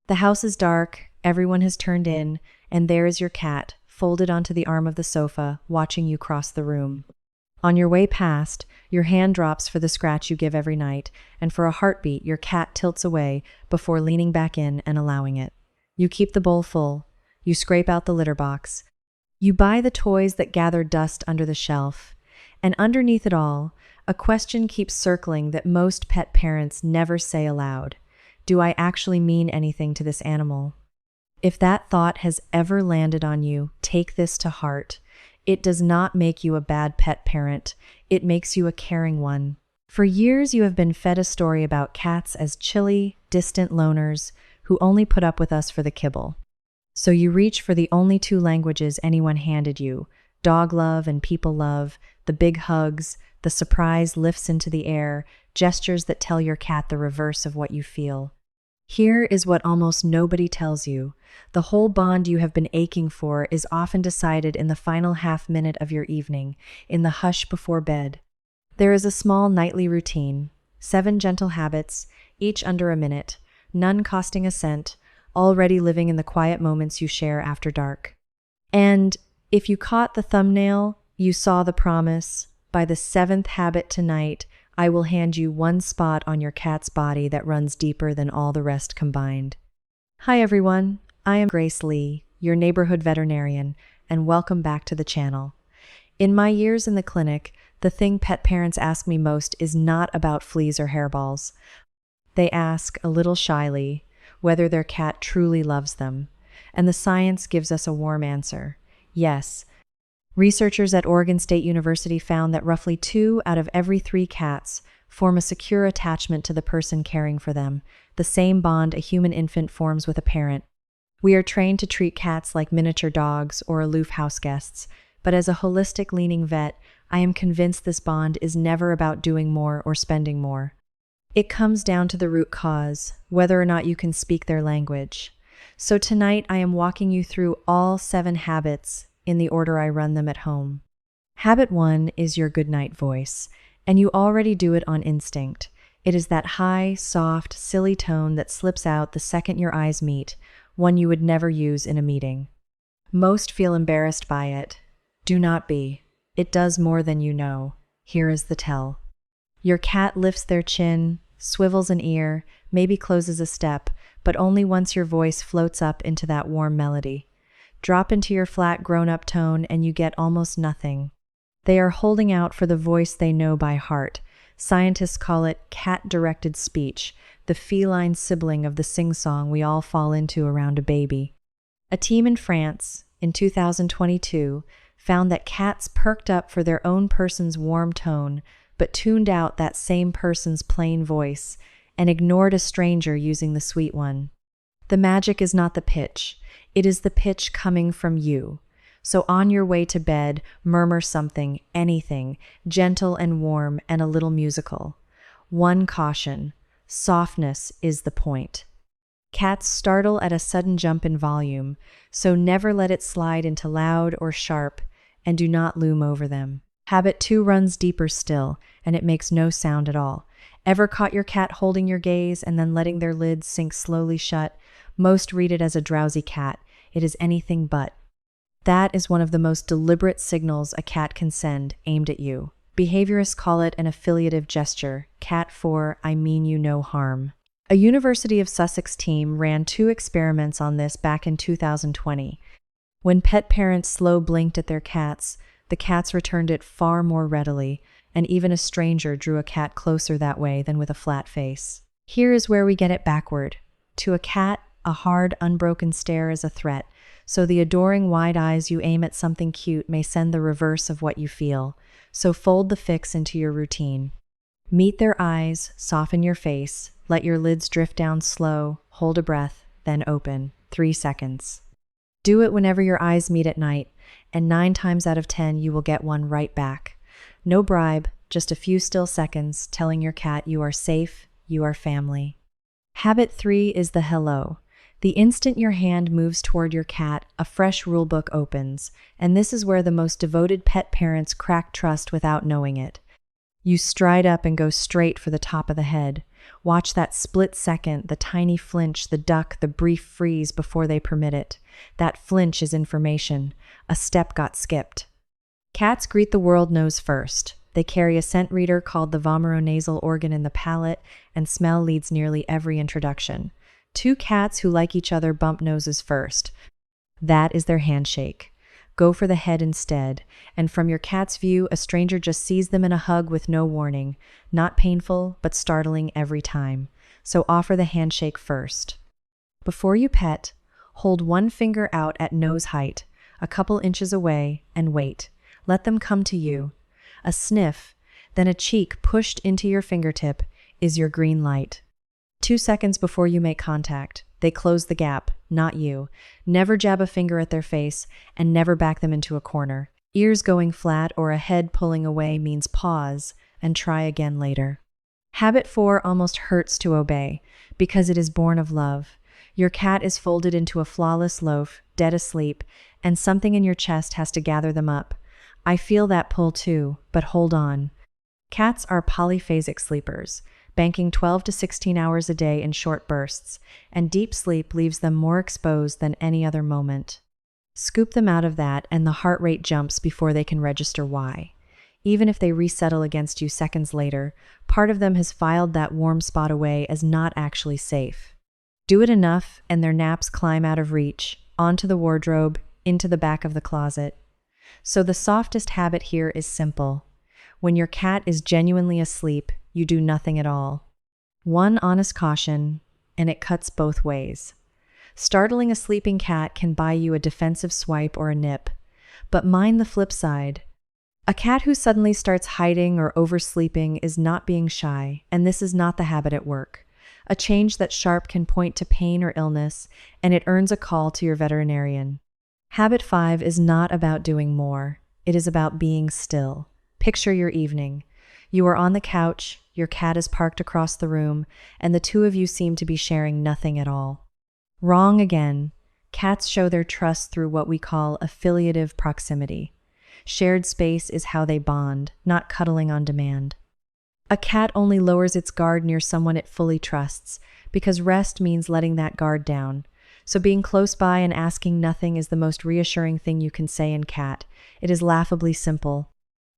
The house is dark, everyone has turned in, and there is your cat, folded onto the arm of the sofa, watching you cross the room. On your way past, your hand drops for the scratch you give every night, and for a heartbeat, your cat tilts away before leaning back in and allowing it. You keep the bowl full. You scrape out the litter box. You buy the toys that gather dust under the shelf. And underneath it all, a question keeps circling that most pet parents never say aloud. Do I actually mean anything to this animal? If that thought has ever landed on you, take this to heart. It does not make you a bad pet parent. It makes you a caring one. For years, you have been fed a story about cats as chilly, distant loners who only put up with us for the kibble. So you reach for the only two languages anyone handed you, dog love and people love, the big hugs, the surprise lifts into the air, gestures that tell your cat the reverse of what you feel. Here is what almost nobody tells you. The whole bond you have been aching for is often decided in the final half-minute of your evening, in the hush before bed. There is a small nightly routine, 7 gentle habits, each under a minute, none costing a cent, already living in the quiet moments you share after dark. And if you caught the thumbnail, you saw the promise. By the 7th habit tonight, I will hand you one spot on your cat's body that runs deeper than all the rest combined. Hi everyone, I am Grace Lee, your neighborhood veterinarian, and welcome back to the channel. In my years in the clinic, the thing pet parents ask me most is not about fleas or hairballs. They ask, a little shyly, whether their cat truly loves them, and the science gives us a warm answer. Yes. Researchers at Oregon State University found that roughly 2 out of every 3 cats form a secure attachment to the person caring for them, the same bond a human infant forms with a parent. We are trained to treat cats like miniature dogs or aloof house guests, but as a holistic leaning vet, I am convinced this bond is never about doing more or spending more. It comes down to the root cause, whether or not you can speak their language. So tonight I am walking you through all 7 habits in the order I run them at home. Habit 1 is your goodnight voice, and you already do it on instinct. It is that high, soft, silly tone that slips out the second your eyes meet, one you would never use in a meeting. Most feel embarrassed by it. Do not be. It does more than you know. Here is the tell. Your cat lifts their chin, swivels an ear, maybe closes a step, but only once your voice floats up into that warm melody. Drop into your flat grown-up tone and you get almost nothing. They are holding out for the voice they know by heart. Scientists call it cat-directed speech, the feline sibling of the sing-song we all fall into around a baby. A team in France, in 2022, found that cats perked up for their own person's warm tone, but tuned out that same person's plain voice and ignored a stranger using the sweet one. The magic is not the pitch. It is the pitch coming from you. So on your way to bed, murmur something, anything, gentle and warm and a little musical. One caution: softness is the point. Cats startle at a sudden jump in volume, so never let it slide into loud or sharp, and do not loom over them. Habit 2 runs deeper still, and it makes no sound at all. Ever caught your cat holding your gaze and then letting their lids sink slowly shut? Most read it as a drowsy cat. It is anything but. That is one of the most deliberate signals a cat can send, aimed at you. Behaviorists call it an affiliative gesture, cat for I mean you no harm. A University of Sussex team ran 2 experiments on this back in 2020. When pet parents slow blinked at their cats, the cats returned it far more readily, and even a stranger drew a cat closer that way than with a flat face. Here is where we get it backward. To a cat, a hard, unbroken stare is a threat, so the adoring wide eyes you aim at something cute may send the reverse of what you feel. So fold the fix into your routine. Meet their eyes, soften your face, let your lids drift down slow, hold a breath, then open. 3 seconds. Do it whenever your eyes meet at night, and 9 times out of 10 you will get one right back. No bribe, just a few still seconds telling your cat you are safe, you are family. Habit 3 is the hello. The instant your hand moves toward your cat, a fresh rulebook opens, and this is where the most devoted pet parents crack trust without knowing it. You stride up and go straight for the top of the head. Watch that split second, the tiny flinch, the duck, the brief freeze before they permit it. That flinch is information. A step got skipped. Cats greet the world nose first. They carry a scent reader called the vomeronasal organ in the palate, and smell leads nearly every introduction. Two cats who like each other bump noses first. That is their handshake. Go for the head instead, and from your cat's view, a stranger just sees them in a hug with no warning. Not painful, but startling every time. So offer the handshake first. Before you pet, hold one finger out at nose height, a couple inches away, and wait. Let them come to you. A sniff, then a cheek pushed into your fingertip is your green light. 2 seconds before you make contact, they close the gap, not you. Never jab a finger at their face, and never back them into a corner. Ears going flat or a head pulling away means pause and try again later. Habit 4 almost hurts to obey, because it is born of love. Your cat is folded into a flawless loaf, dead asleep, and something in your chest has to gather them up. I feel that pull too, but hold on. Cats are polyphasic sleepers, banking 12 to 16 hours a day in short bursts, and deep sleep leaves them more exposed than any other moment. Scoop them out of that and the heart rate jumps before they can register why. Even if they resettle against you seconds later, part of them has filed that warm spot away as not actually safe. Do it enough and their naps climb out of reach, onto the wardrobe, into the back of the closet. So the softest habit here is simple. When your cat is genuinely asleep, you do nothing at all. One honest caution, and it cuts both ways. Startling a sleeping cat can buy you a defensive swipe or a nip, but mind the flip side. A cat who suddenly starts hiding or oversleeping is not being shy, and this is not the habit at work. A change that's sharp can point to pain or illness, and it earns a call to your veterinarian. Habit 5 is not about doing more. It is about being still. Picture your evening. You are on the couch, your cat is parked across the room, and the two of you seem to be sharing nothing at all. Wrong again. Cats show their trust through what we call affiliative proximity. Shared space is how they bond, not cuddling on demand. A cat only lowers its guard near someone it fully trusts, because rest means letting that guard down. So being close by and asking nothing is the most reassuring thing you can say in cat. It is laughably simple.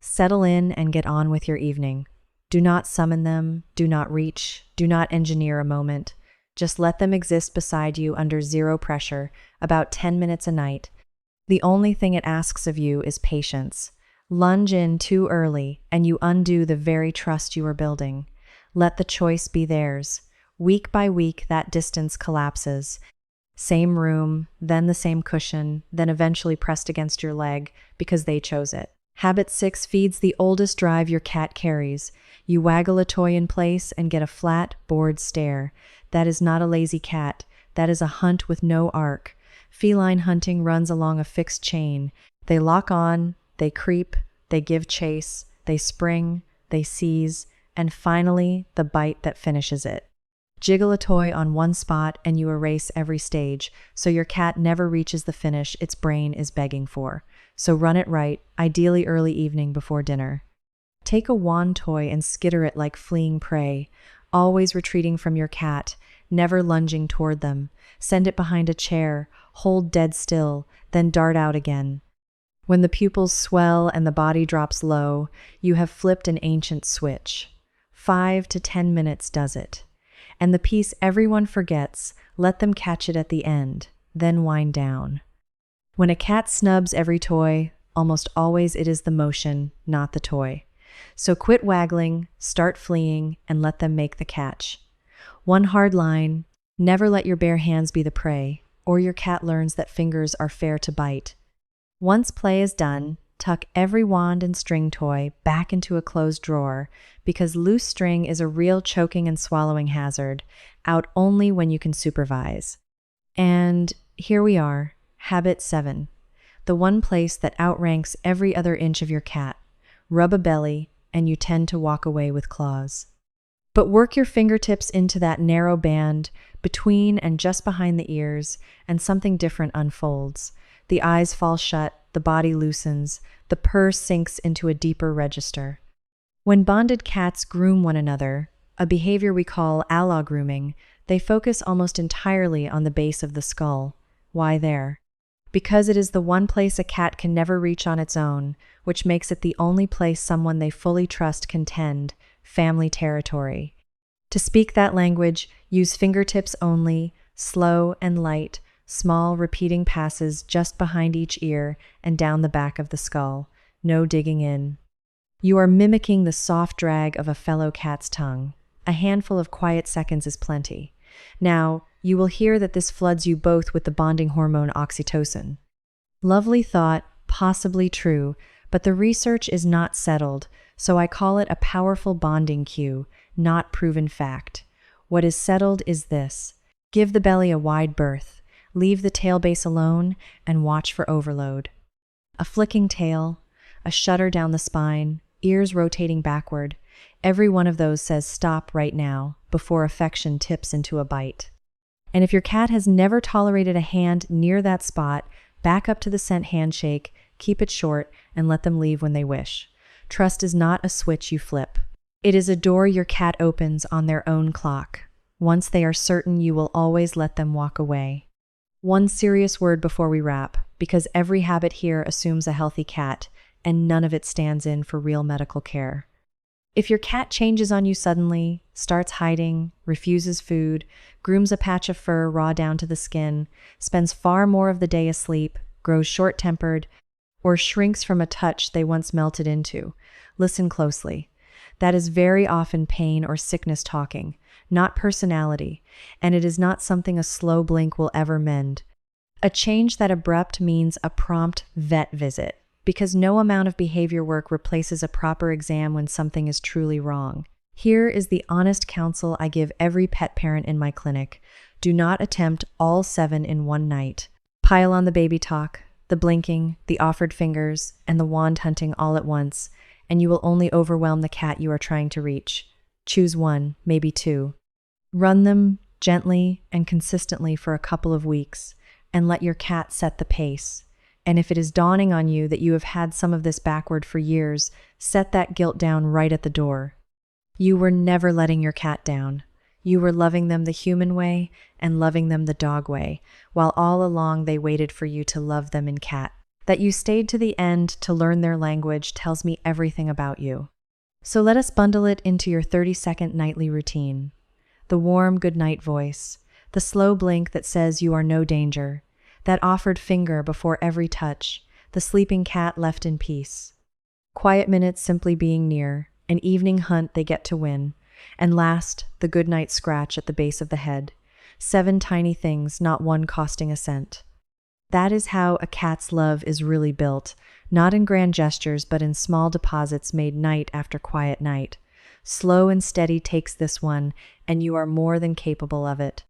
Settle in and get on with your evening. Do not summon them, do not reach, do not engineer a moment. Just let them exist beside you under zero pressure, about 10 minutes a night. The only thing it asks of you is patience. Lunge in too early, and you undo the very trust you are building. Let the choice be theirs. Week by week, that distance collapses. Same room, then the same cushion, then eventually pressed against your leg because they chose it. Habit 6 feeds the oldest drive your cat carries. You waggle a toy in place and get a flat, bored stare. That is not a lazy cat. That is a hunt with no arc. Feline hunting runs along a fixed chain. They lock on, they creep, they give chase, they spring, they seize, and finally, the bite that finishes it. Jiggle a toy on one spot and you erase every stage, so your cat never reaches the finish its brain is begging for. So run it right, ideally early evening before dinner. Take a wand toy and skitter it like fleeing prey, always retreating from your cat, never lunging toward them. Send it behind a chair, hold dead still, then dart out again. When the pupils swell and the body drops low, you have flipped an ancient switch. 5 to 10 minutes does it. And the piece everyone forgets, let them catch it at the end, then wind down. When a cat snubs every toy, almost always it is the motion, not the toy. So quit waggling, start fleeing, and let them make the catch. One hard line, never let your bare hands be the prey, or your cat learns that fingers are fair to bite. Once play is done, tuck every wand and string toy back into a closed drawer, because loose string is a real choking and swallowing hazard, out only when you can supervise. And here we are, habit 7, the one place that outranks every other inch of your cat. Rub a belly, and you tend to walk away with claws. But work your fingertips into that narrow band between and just behind the ears, and something different unfolds. The eyes fall shut, the body loosens, the purr sinks into a deeper register. When bonded cats groom one another, a behavior we call outlaw grooming, they focus almost entirely on the base of the skull. Why there? Because it is the one place a cat can never reach on its own, which makes it the only place someone they fully trust can tend, family territory. To speak that language, use fingertips only, slow and light, small repeating passes just behind each ear and down the back of the skull. No digging in. You are mimicking the soft drag of a fellow cat's tongue. A handful of quiet seconds is plenty. Now, you will hear that this floods you both with the bonding hormone oxytocin. Lovely thought, possibly true, but the research is not settled, so I call it a powerful bonding cue, not proven fact. What is settled is this: give the belly a wide berth, leave the tail base alone, and watch for overload. A flicking tail, a shudder down the spine, ears rotating backward. Every one of those says stop right now, before affection tips into a bite. And if your cat has never tolerated a hand near that spot, back up to the scent handshake, keep it short, and let them leave when they wish. Trust is not a switch you flip. It is a door your cat opens on their own clock. Once they are certain, you will always let them walk away. One serious word before we wrap, because every habit here assumes a healthy cat, and none of it stands in for real medical care. If your cat changes on you suddenly, starts hiding, refuses food, grooms a patch of fur raw down to the skin, spends far more of the day asleep, grows short-tempered, or shrinks from a touch they once melted into, listen closely. That is very often pain or sickness talking, not personality, and it is not something a slow blink will ever mend. A change that abrupt means a prompt vet visit, because no amount of behavior work replaces a proper exam when something is truly wrong. Here is the honest counsel I give every pet parent in my clinic. Do not attempt all 7 in one night. Pile on the baby talk, the blinking, the offered fingers, and the wand hunting all at once, and you will only overwhelm the cat you are trying to reach. Choose 1, maybe 2. Run them gently and consistently for a couple of weeks, and let your cat set the pace. And if it is dawning on you that you have had some of this backward for years, set that guilt down right at the door. You were never letting your cat down. You were loving them the human way and loving them the dog way, while all along they waited for you to love them in cat. That you stayed to the end to learn their language tells me everything about you. So let us bundle it into your 30-second nightly routine. The warm goodnight voice, the slow blink that says you are no danger, that offered finger before every touch, the sleeping cat left in peace. Quiet minutes simply being near, an evening hunt they get to win, and last, the goodnight scratch at the base of the head. 7 tiny things, not one costing a cent. That is how a cat's love is really built, not in grand gestures but in small deposits made night after quiet night. Slow and steady takes this one, and you are more than capable of it.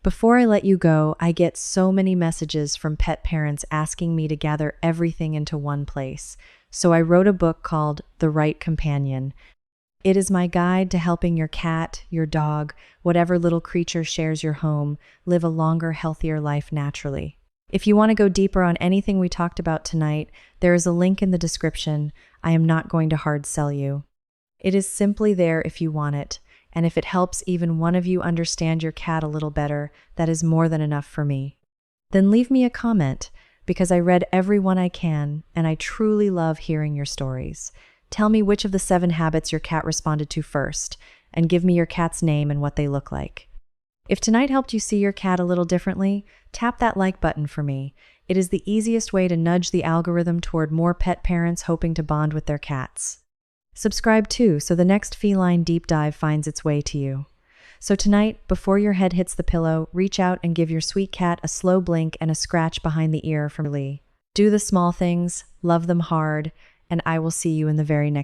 Before I let you go, I get so many messages from pet parents asking me to gather everything into one place. So I wrote a book called The Right Companion. It is my guide to helping your cat, your dog, whatever little creature shares your home, live a longer, healthier life naturally. If you want to go deeper on anything we talked about tonight, there is a link in the description. I am not going to hard sell you. It is simply there if you want it. And if it helps even one of you understand your cat a little better, that is more than enough for me. Then leave me a comment, because I read every one I can, and I truly love hearing your stories. Tell me which of the 7 habits your cat responded to first, and give me your cat's name and what they look like. If tonight helped you see your cat a little differently, tap that like button for me. It is the easiest way to nudge the algorithm toward more pet parents hoping to bond with their cats. Subscribe too, so the next feline deep dive finds its way to you. So tonight, before your head hits the pillow, reach out and give your sweet cat a slow blink and a scratch behind the ear from Lee. Do the small things, love them hard, and I will see you in the very next